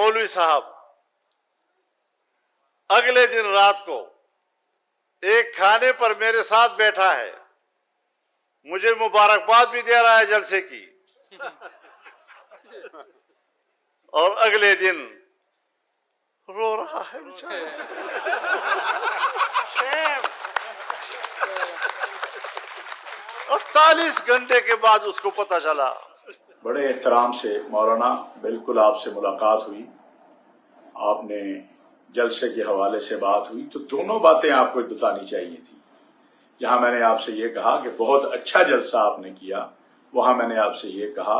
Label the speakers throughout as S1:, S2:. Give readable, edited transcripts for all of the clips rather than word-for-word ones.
S1: मौलवी साहब अगले दिन रात को एक खाने पर मेरे साथ बैठा है, मुझे मुबारकबाद भी दे रहा है जलसे की, और अगले दिन रो रहा है बेचारा। 48 घंटे के बाद उसको पता चला।
S2: बड़े एहतराम से मौलाना, बिल्कुल आपसे मुलाकात हुई, आपने जलसे के हवाले से बात हुई, तो दोनों बातें आपको बतानी चाहिए थी। जहां मैंने आपसे ये कहा कि बहुत अच्छा जलसा आपने किया, वहां मैंने आपसे ये कहा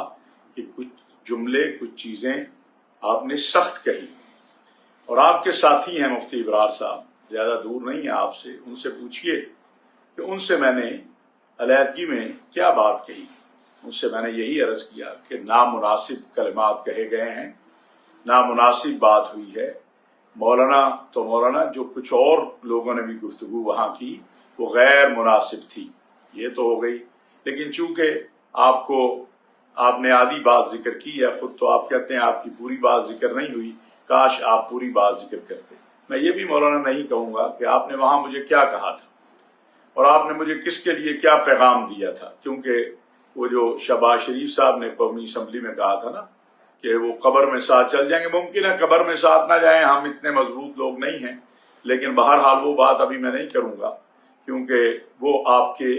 S2: कि कुछ जुमले, कुछ चीजें आपने सख्त कही। और आपके साथी हैं मुफ्ती इब्रार साहब, ज्यादा दूर नहीं है आपसे, उनसे पूछिए कि उनसे मैंने अलहदगी में क्या बात कही। उनसे मैंने यही अर्ज किया कि नामुनासिब कलिमात कहे गए हैं, नामुनासिब बात हुई है। मौलाना जो कुछ और लोगों ने भी गुफ्तगू वहां की वो गैर मुनासिब थी, ये तो हो गई। लेकिन चूंकि आपने आधी बात जिक्र की है, खुद तो आप कहते हैं आपकी पूरी बात जिक्र नहीं हुई, काश आप पूरी बात जिक्र करते। मैं ये भी मौलाना नहीं कहूंगा कि आपने वहां मुझे क्या कहा था और आपने मुझे किसके लिए क्या पैगाम दिया था, क्योंकि वो जो शहबाज शरीफ साहब ने कौमी असम्बली में कहा था ना कि वो कब्र में साथ चल जाएंगे, मुमकिन है कब्र में साथ ना जाएं, हम इतने मजबूत लोग नहीं हैं, लेकिन बहरहाल वो बात अभी मैं नहीं करूंगा, क्योंकि वो आपके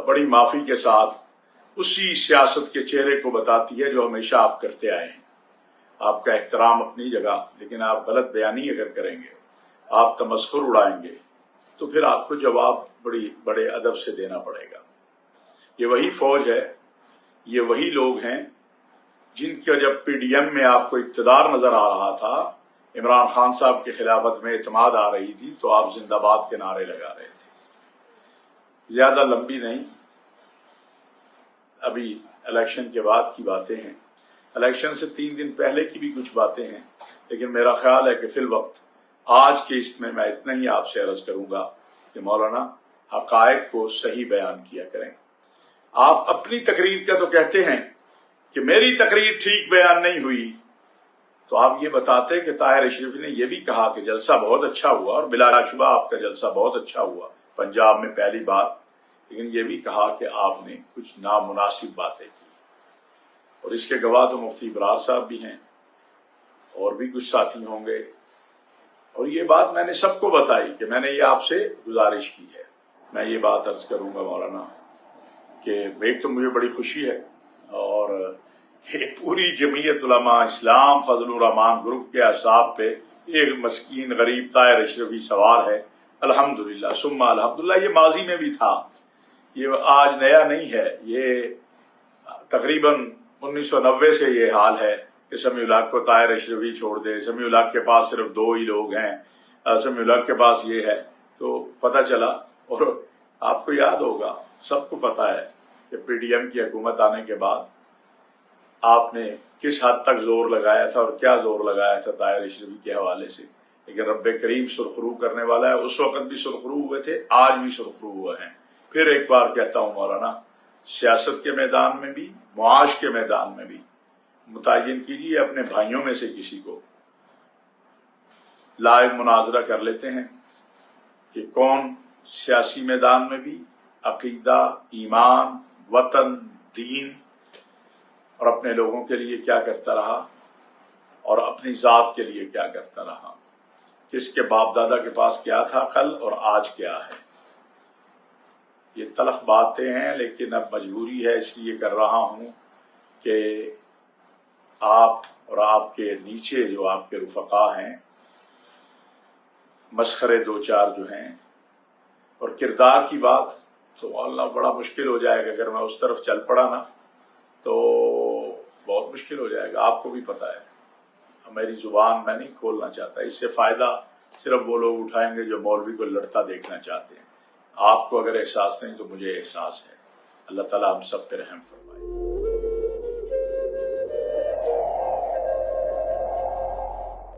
S2: बड़ी माफी के साथ उसी सियासत के चेहरे को बताती है जो हमेशा आप करते आए हैं। आपका एहतराम अपनी जगह, लेकिन आप गलत बयानी अगर करेंगे, आप तमस्खुर उड़ाएंगे, तो फिर आपको जवाब बड़े अदब से देना पड़ेगा। ये वही फौज है, ये वही लोग हैं जिनका जब पीडीएम में आपको इक्तदार नजर आ रहा था, इमरान खान साहब की खिलाफत में इत्मीनान आ रही थी, तो आप जिंदाबाद के नारे लगा रहे थे। ज्यादा लंबी नहीं, अभी इलेक्शन के बाद की बातें हैं, इलेक्शन से 3 दिन पहले की भी कुछ बातें हैं, लेकिन मेरा ख्याल है कि फिल वक्त आज के इसमें मैं इतना ही आपसे अर्ज करूंगा कि मौलाना हकायक को सही बयान किया करें। आप अपनी तकरीर का तो कहते हैं कि मेरी तकरीर ठीक बयान नहीं हुई, तो आप ये बताते कि ताहिर अशरफी ने यह भी कहा कि जलसा बहुत अच्छा हुआ, और बिलाशुबा आपका जलसा बहुत अच्छा हुआ पंजाब में पहली बार, लेकिन यह भी कहा कि आपने कुछ नामुनासिब बातें की, और इसके गवाह तो मुफ्ती इब्रार साहब भी हैं और भी कुछ साथी होंगे। और ये बात मैंने सबको बताई कि मैंने ये आपसे गुजारिश की है। मैं ये बात अर्ज करूंगा मौलाना कि एक तो मुझे बड़ी खुशी है, और पूरी जमीयत उलमा इस्लाम फजलुर रहमान ग्रुप के अहसाब पे एक मस्कीन गरीब ताहिर अशरफी सवार है। अल्हम्दुलिल्लाह सुम्मा अल्हम्दुलिल्लाह। ये माजी में भी था, ये आज नया नहीं है, ये तकरीबन 1990 से ये हाल है कि समीउल हक को ताहिर अशरफी छोड़ दे, समीउल हक के पास सिर्फ 2 ही लोग हैं, समीउल हक के पास ये है। तो पता चला, और आपको याद होगा, सबको पता है कि पीडीएम की हुकूमत आने के बाद आपने किस हद तक जोर लगाया था और क्या जोर लगाया था ताहिर अशरफी के हवाले से। लेकिन रब्बे करीम सुरखरू करने वाला है, उस वक्त भी सुरखरू हुए थे, आज भी सुरखरू हुए हैं। फिर एक बार कहता हूं मौलाना, सियासत के मैदान में भी, मुआश के मैदान में भी मुतय्यन कीजिए अपने भाइयों में से किसी को, लाइव मुनाजरा कर लेते हैं कि कौन सियासी मैदान में भी अकीदा, ईमान, वतन, दीन और अपने लोगों के लिए क्या करता रहा और अपनी जात के लिए क्या करता रहा, किसके बाप दादा के पास क्या था कल और आज क्या है। ये तलख बातें हैं, लेकिन अब मजबूरी है, इसलिए कर रहा हूं कि आप और आपके नीचे जो आपके रुफका हैं, मस्खरे 2-4 जो हैं, और किरदार की बात तो अल्लाह बड़ा मुश्किल हो जाएगा। अगर मैं उस तरफ चल पड़ा ना तो बहुत मुश्किल हो जाएगा, आपको भी पता है। मेरी जुबान मैं नहीं खोलना चाहता, इससे फायदा सिर्फ वो लोग उठाएंगे जो मौलवी को लड़ता देखना चाहते हैं। आपको अगर एहसास नहीं तो मुझे एहसास है। अल्लाह ताला हम सब पे रहम फरमाए।